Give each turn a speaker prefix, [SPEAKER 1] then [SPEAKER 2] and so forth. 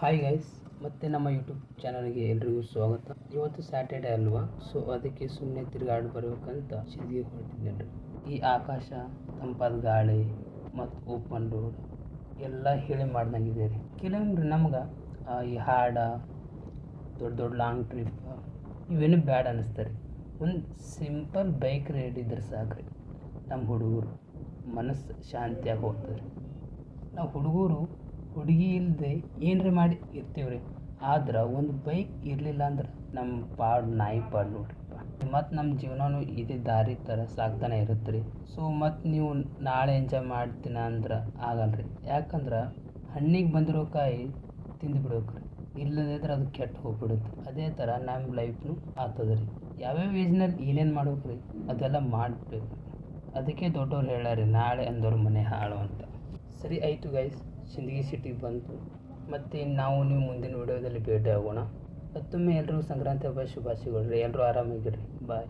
[SPEAKER 1] Hi guys, ಮತ್ತೆ ನಮ್ಮ YouTube ಚಾನಲ್ಗೆ ಎಲ್ರಿಗೂ ಸ್ವಾಗತ. ಇವತ್ತು ಸ್ಯಾಟರ್ಡೆ ಅಲ್ವಾ, ಸೊ ಅದಕ್ಕೆ ಸುಮ್ಮನೆ ತಿರುಗಾಡಿ ಬರ್ಬೇಕಂತ ಸಿದ್ಧಿಗೆ ಹೊರಟಿದ್ದೇನೆ. ಈ ಆಕಾಶ, ತಂಪಾದ ಗಾಳಿ ಮತ್ತು ಓಪನ್ ರೋಡ್ ಎಲ್ಲ ಹೇಳಿ ಮಾಡ್ದಂಗಿದೆ ರೀ. ಕೆಲವೊಂದು ನಮ್ಗೆ ಈ ಹಾಡ ದೊಡ್ಡ ದೊಡ್ಡ ಲಾಂಗ್ ಟ್ರಿಪ್ ಇವೇನು ಬ್ಯಾಡ್ ಅನ್ನಿಸ್ತಾರೆ. ಒಂದು ಸಿಂಪಲ್ ಬೈಕ್ ರೈಡ್ ಇದ್ರೆ ಸಾಕ್ರಿ, ನಮ್ಮ ಹುಡುಗರು ಮನಸ್ಸು ಶಾಂತಿಯಾಗಿ ಹೋಗ್ತದೆ. ನಾವು ಹುಡುಗರು ಹುಡುಗಿ ಇಲ್ಲದೆ ಏನರ ಮಾಡಿ ಇರ್ತೀವ್ರಿ. ಆದ್ರೆ ಒಂದು ಬೈಕ್ ಇರಲಿಲ್ಲ ಅಂದ್ರೆ ನಮ್ಮ ಪಾಡು ನಾಯಿ ಪಾಡು ನೋಡ್ರಿಪ್ಪ. ಮತ್ತು ನಮ್ಮ ಜೀವನನೂ ಇದೇ ದಾರಿ ಥರ ಸಾಗ್ತಾನೆ ಇರುತ್ತೆ ರೀ. ಸೊ ಮತ್ತು ನೀವು ನಾಳೆ ಎಂಜಾಯ್ ಮಾಡ್ತೀನಿ ಅಂದ್ರೆ ಆಗಲ್ರಿ. ಯಾಕಂದ್ರೆ ಹಣ್ಣಿಗೆ ಬಂದಿರೋ ಕಾಯಿ ತಿಂದು ಬಿಡೋಕ್ರಿ, ಇಲ್ಲದಿದ್ರೆ ಅದು ಕೆಟ್ಟು ಹೋಗ್ಬಿಡುತ್ತೆ. ಅದೇ ಥರ ನಮ್ಮ ಲೈಫ್ನು ಆಗ್ತದೆ ರೀ. ಯಾವ್ಯಾವ ಏಜ್ನಲ್ಲಿ ಏನೇನು ಮಾಡ್ಬೇಕ್ರಿ ಅದೆಲ್ಲ ಮಾಡಬೇಕು. ಅದಕ್ಕೆ ದೊಡ್ಡವ್ರು ಹೇಳ್ಯಾರಿ, ನಾಳೆ ಅಂದವ್ರ ಮನೆ ಹಾಳು ಅಂತ. ಸರಿ ಆಯಿತು ಗೈಸ್, ಸಿಂದಗಿ ಸಿಟಿಗೆ ಬಂತು. ಮತ್ತು ನಾವು ನೀವು ಮುಂದಿನ ವಿಡಿಯೋದಲ್ಲಿ ಭೇಟಿ ಆಗೋಣ. ಮತ್ತೊಮ್ಮೆ ಎಲ್ರಿಗೂ ಸಂಕ್ರಾಂತಿ ಹಬ್ಬ ಶುಭಾಶಯಗಳು ರೀ. ಎಲ್ಲರೂ ಆರಾಮಾಗಿರ್ರಿ. ಬಾಯ್.